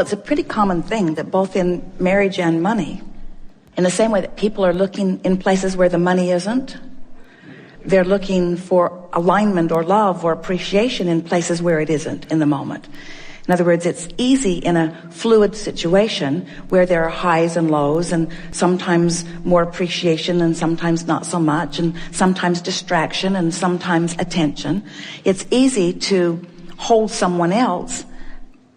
It's a pretty common thing that both in marriage and money, in the same way that people are looking in places where the money isn't, they're looking for alignment or love or appreciation in places where it isn't in the moment. In other words, it's easy in a fluid situation where there are highs and lows and sometimes more appreciation and sometimes not so much and sometimes distraction and sometimes attention. It's easy to hold someone else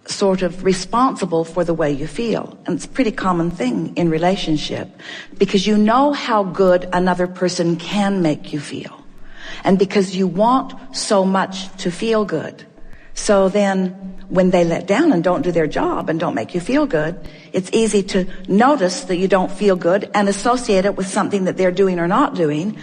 sort of responsible for the way you feel. And it's a pretty common thing in relationship because you know how good another person can make you feel. And because you want so much to feel good. So then when they let down and don't do their job and don't make you feel good, it's easy to notice that you don't feel good and associate it with something that they're doing or not doing,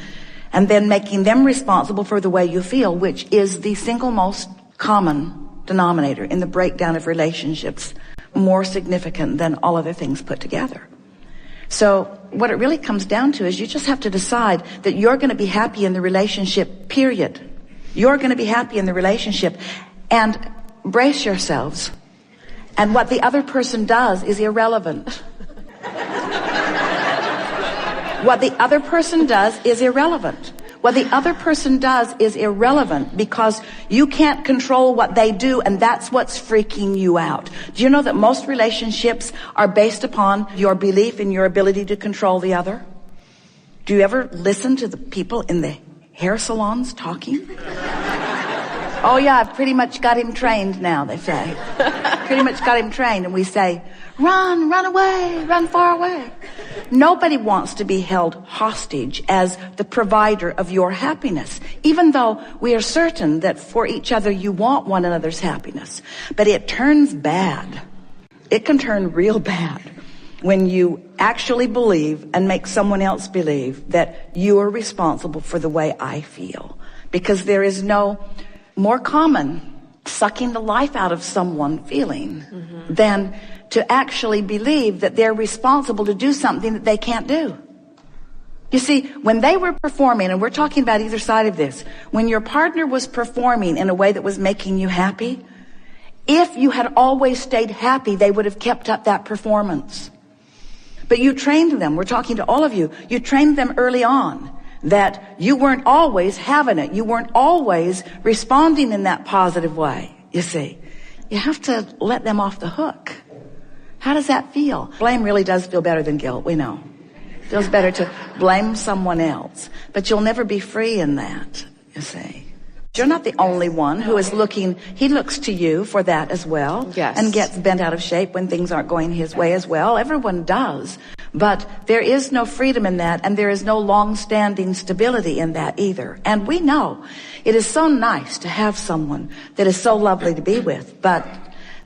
and then making them responsible for the way you feel, which is the single most common denominator in the breakdown of relationships, more significant than all other things put together. So what it really comes down to is you just have to decide that you're going to be happy in the relationship, period. You're going to be happy in the relationship, and brace yourselves. And what the other person does is irrelevant. What the other person does is irrelevant. What the other person does is irrelevant because you can't control what they do, and that's what's freaking you out. Do you know that most relationships are based upon your belief in your ability to control the other? Do you ever listen to the people in the hair salons talking? Oh yeah, I've pretty much got him trained now, they say. Pretty much got him trained. And we say, run away, run far away. Nobody wants to be held hostage as the provider of your happiness, even though we are certain that for each other you want one another's happiness. But it turns bad. It can turn real bad when you actually believe and make someone else believe that you are responsible for the way I feel. Because there is no more common sucking the life out of someone feeling than to actually believe that they're responsible to do something that they can't do. You see, when they were performing, and we're talking about either side of this, when your partner was performing in a way that was making you happy, if you had always stayed happy, they would have kept up that performance. But you trained them, we're talking to all of you, you trained them early on that you weren't always having it. You weren't always responding in that positive way, you see. You have to let them off the hook. How does that feel? Blame really does feel better than guilt, we know. It feels better to blame someone else. But you'll never be free in that, you see. You're not the only one who is looking. He looks to you for that as well. Yes. And gets bent out of shape when things aren't going his way as well. Everyone does. But there is no freedom in that, and there is no long-standing stability in that either. And we know it is so nice to have someone that is so lovely to be with, but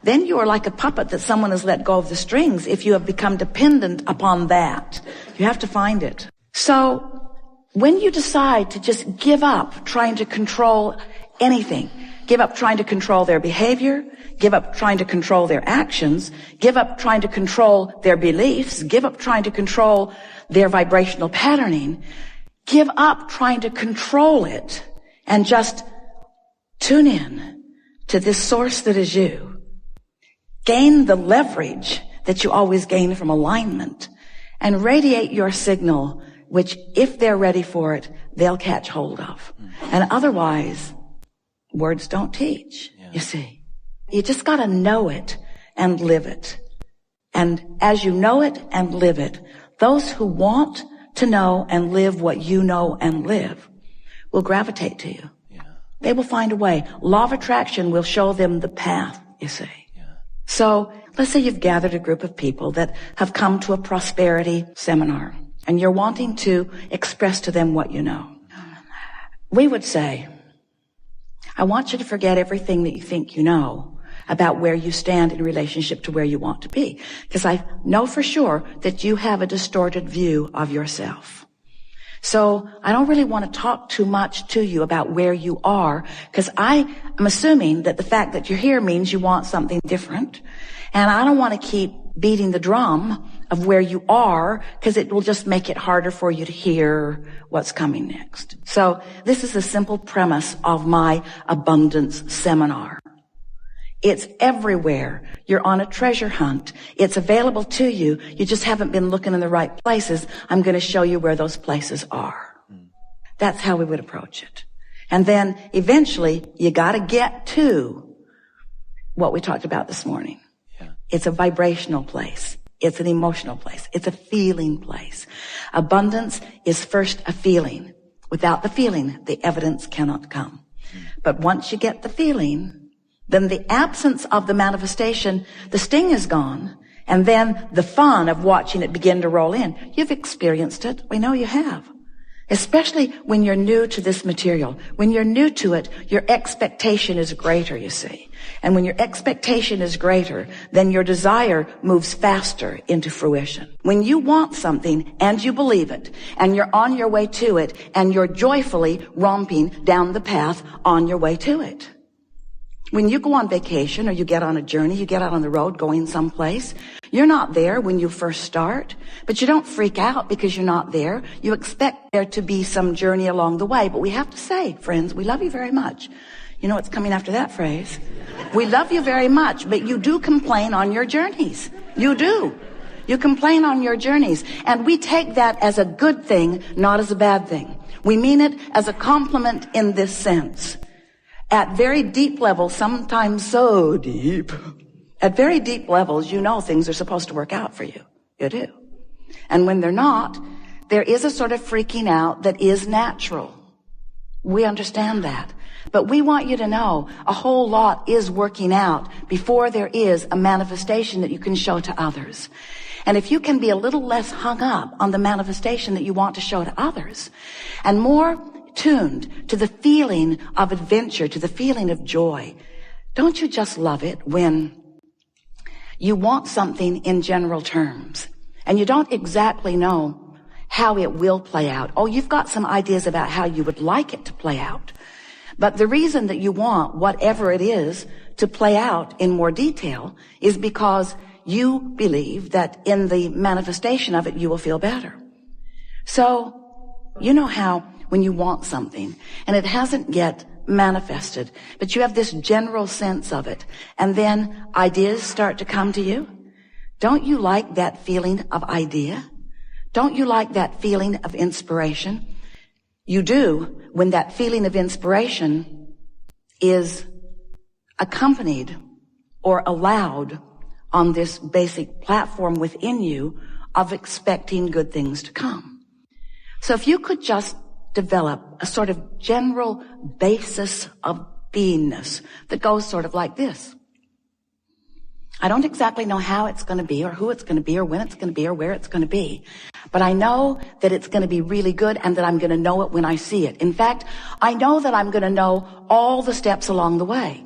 then you are like a puppet that someone has let go of the strings if you have become dependent upon that. You have to find it. So when you decide to just give up trying to control anything, give up trying to control their behavior, give up trying to control their actions, give up trying to control their beliefs, give up trying to control their vibrational patterning, give up trying to control it, and just tune in to this source that is you. Gain the leverage that you always gain from alignment, and radiate your signal, which if they're ready for it, they'll catch hold of. And otherwise, words don't teach, you see. You just gotta know it and live it. And as you know it and live it, those who want to know and live what you know and live will gravitate to you. Yeah. They will find a way. Law of attraction will show them the path, you see. Yeah. So let's say you've gathered a group of people that have come to a prosperity seminar, and you're wanting to express to them what you know. We would say, I want you to forget everything that you think you know about where you stand in relationship to where you want to be. Because I know for sure that you have a distorted view of yourself. So I don't really want to talk too much to you about where you are, because I am assuming that the fact that you're here means you want something different. And I don't want to keep beating the drum of where you are, because it will just make it harder for you to hear what's coming next. So this is a simple premise of my abundance seminar. It's everywhere. You're on a treasure hunt. It's available to you. You just haven't been looking in the right places. I'm going to show you where those places are. That's how we would approach it. And then eventually you got to get to what we talked about this morning. Yeah. It's a vibrational place. It's an emotional place. It's a feeling place. Abundance is first a feeling. Without the feeling, the evidence cannot come. But once you get the feeling, then the absence of the manifestation, the sting is gone, and then the fun of watching it begin to roll in. You've experienced it. We know you have. Especially when you're new to this material. When you're new to it, your expectation is greater, you see. And when your expectation is greater, then your desire moves faster into fruition. When you want something and you believe it, and you're on your way to it, and you're joyfully romping down the path on your way to it. When you go on vacation or you get on a journey, you get out on the road going someplace, you're not there when you first start, but you don't freak out because you're not there. You expect there to be some journey along the way, but we have to say, friends, we love you very much. You know what's coming after that phrase? We love you very much, but you do complain on your journeys. You do. You complain on your journeys, and we take that as a good thing, not as a bad thing. We mean it as a compliment in this sense. At very deep levels, sometimes so deep, at very deep levels, you know things are supposed to work out for you. You do. And when they're not, there is a sort of freaking out that is natural. We understand that. But we want you to know a whole lot is working out before there is a manifestation that you can show to others. And if you can be a little less hung up on the manifestation that you want to show to others, and more tuned to the feeling of adventure, to the feeling of joy. Don't you just love it when you want something in general terms and you don't exactly know how it will play out? Oh, you've got some ideas about how you would like it to play out. But the reason that you want whatever it is to play out in more detail is because you believe that in the manifestation of it, you will feel better. So, you know how when you want something and it hasn't yet manifested, but you have this general sense of it, and then ideas start to come to you. Don't you like that feeling of idea? Don't you like that feeling of inspiration? You do when that feeling of inspiration is accompanied or allowed on this basic platform within you of expecting good things to come. So if you could just develop a sort of general basis of beingness that goes sort of like this. I don't exactly know how it's going to be or who it's going to be or when it's going to be or where it's going to be, but I know that it's going to be really good and that I'm going to know it when I see it. In fact, I know that I'm going to know all the steps along the way,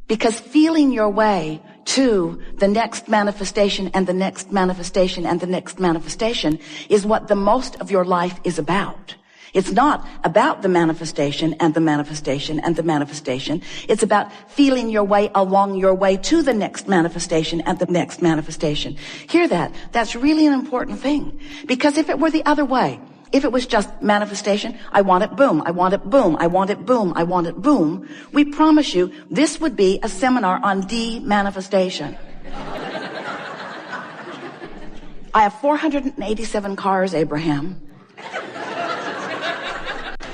because feeling your way to the next manifestation and the next manifestation and the next manifestation is what the most of your life is about. It's not about the manifestation and the manifestation and the manifestation. It's about feeling your way along your way to the next manifestation and the next manifestation. Hear that? That's really an important thing. Because if it were the other way, if it was just manifestation, I want it, boom, I want it, boom, I want it, boom, I want it, boom, we promise you this would be a seminar on de-manifestation. I have 487 cars, Abraham.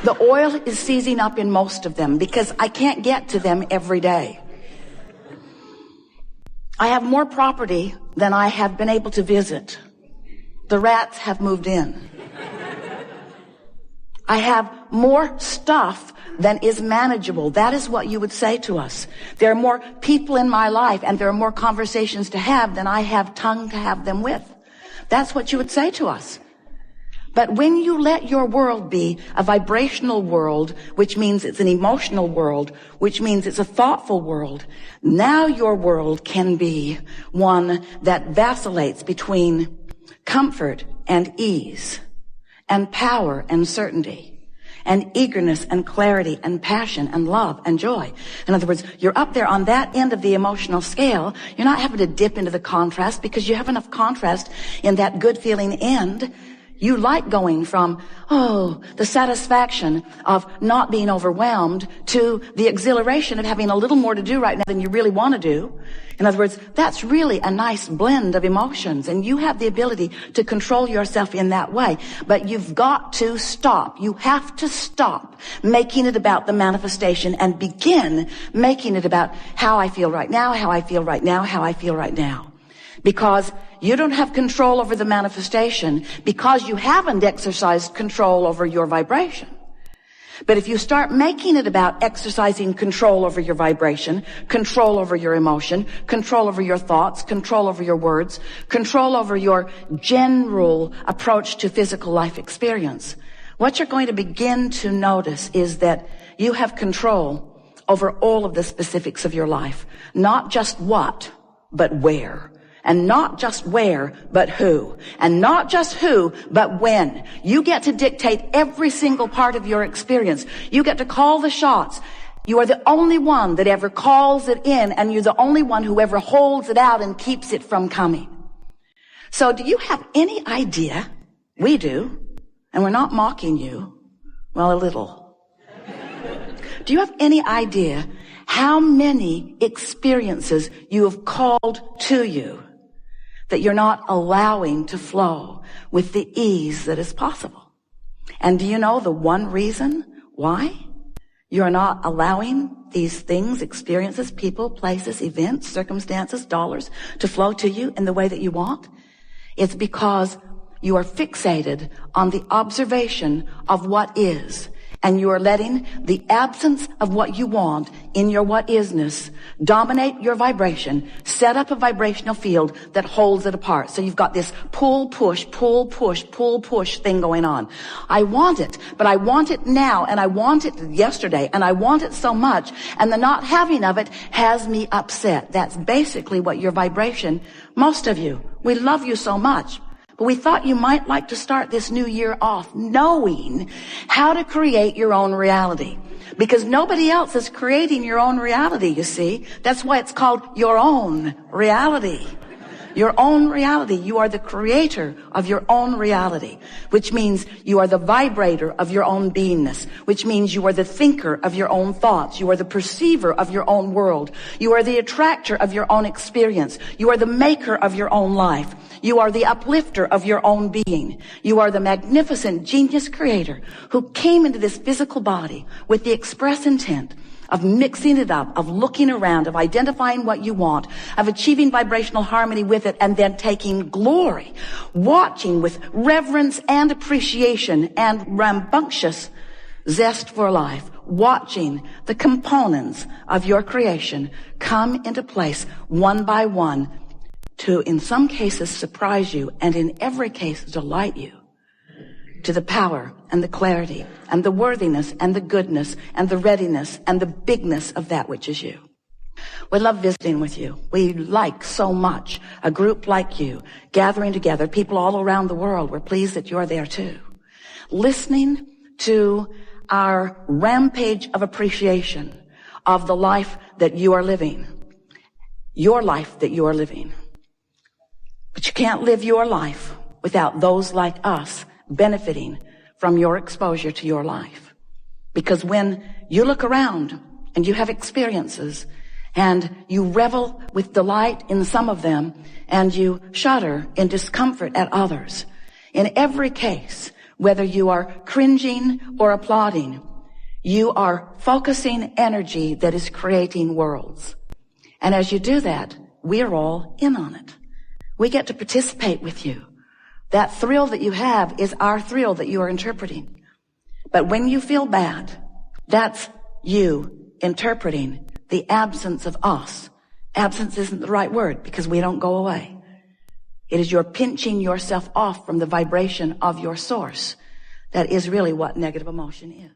The oil is seizing up in most of them because I can't get to them every day. I have more property than I have been able to visit. The rats have moved in. I have more stuff than is manageable. That is what you would say to us. There are more people in my life and there are more conversations to have than I have tongue to have them with. That's what you would say to us. But when you let your world be a vibrational world, which means it's an emotional world, which means it's a thoughtful world, now your world can be one that vacillates between comfort and ease, and power and certainty, and eagerness and clarity and passion and love and joy. In other words, you're up there on that end of the emotional scale. You're not having to dip into the contrast because you have enough contrast in that good feeling end. You like going from, the satisfaction of not being overwhelmed to the exhilaration of having a little more to do right now than you really want to do. In other words, that's really a nice blend of emotions, and you have the ability to control yourself in that way. But you've got to stop. You have to stop making it about the manifestation and begin making it about how I feel right now, how I feel right now, how I feel right now. Because you don't have control over the manifestation because you haven't exercised control over your vibration. But if you start making it about exercising control over your vibration, control over your emotion, control over your thoughts, control over your words, control over your general approach to physical life experience, what you're going to begin to notice is that you have control over all of the specifics of your life. Not just what, but where. And not just where, but who. And not just who, but when. You get to dictate every single part of your experience. You get to call the shots. You are the only one that ever calls it in, and you're the only one who ever holds it out and keeps it from coming. So do you have any idea? We do. And we're not mocking you. Well, a little. Do you have any idea how many experiences you have called to you that you're not allowing to flow with the ease that is possible? And do you know the one reason why you're not allowing these things, experiences, people, places, events, circumstances, dollars to flow to you in the way that you want? It's because you are fixated on the observation of what is. And you are letting the absence of what you want in your what isness dominate your vibration, set up a vibrational field that holds it apart. So you've got this pull, push, pull, push, pull, push thing going on. I want it, but I want it now, and I want it yesterday, and I want it so much, and the not having of it has me upset. That's basically what your vibration, most of you, we love you so much. But we thought you might like to start this new year off knowing how to create your own reality. Because nobody else is creating your own reality, you see. That's why it's called your own reality. Your own reality. You are the creator of your own reality, which means you are the vibrator of your own beingness, which means you are the thinker of your own thoughts. You are the perceiver of your own world. You are the attractor of your own experience. You are the maker of your own life. You are the uplifter of your own being. You are the magnificent genius creator who came into this physical body with the express intent of mixing it up, of looking around, of identifying what you want, of achieving vibrational harmony with it, and then taking glory, watching with reverence and appreciation and rambunctious zest for life, watching the components of your creation come into place one by one to, in some cases, surprise you, and in every case, delight you to the power and the clarity and the worthiness and the goodness and the readiness and the bigness of that which is you. We love visiting with you. We like so much a group like you gathering together, people all around the world. We're pleased that you're there too. Listening to our rampage of appreciation of the life that you are living. Your life that you are living. But you can't live your life without those like us benefiting from your exposure to your life. Because when you look around and you have experiences and you revel with delight in some of them and you shudder in discomfort at others, in every case, whether you are cringing or applauding, you are focusing energy that is creating worlds. And as you do that, we're all in on it. We get to participate with you. That thrill that you have is our thrill that you are interpreting. But when you feel bad, that's you interpreting the absence of us. Absence isn't the right word because we don't go away. It is your pinching yourself off from the vibration of your source. That is really what negative emotion is.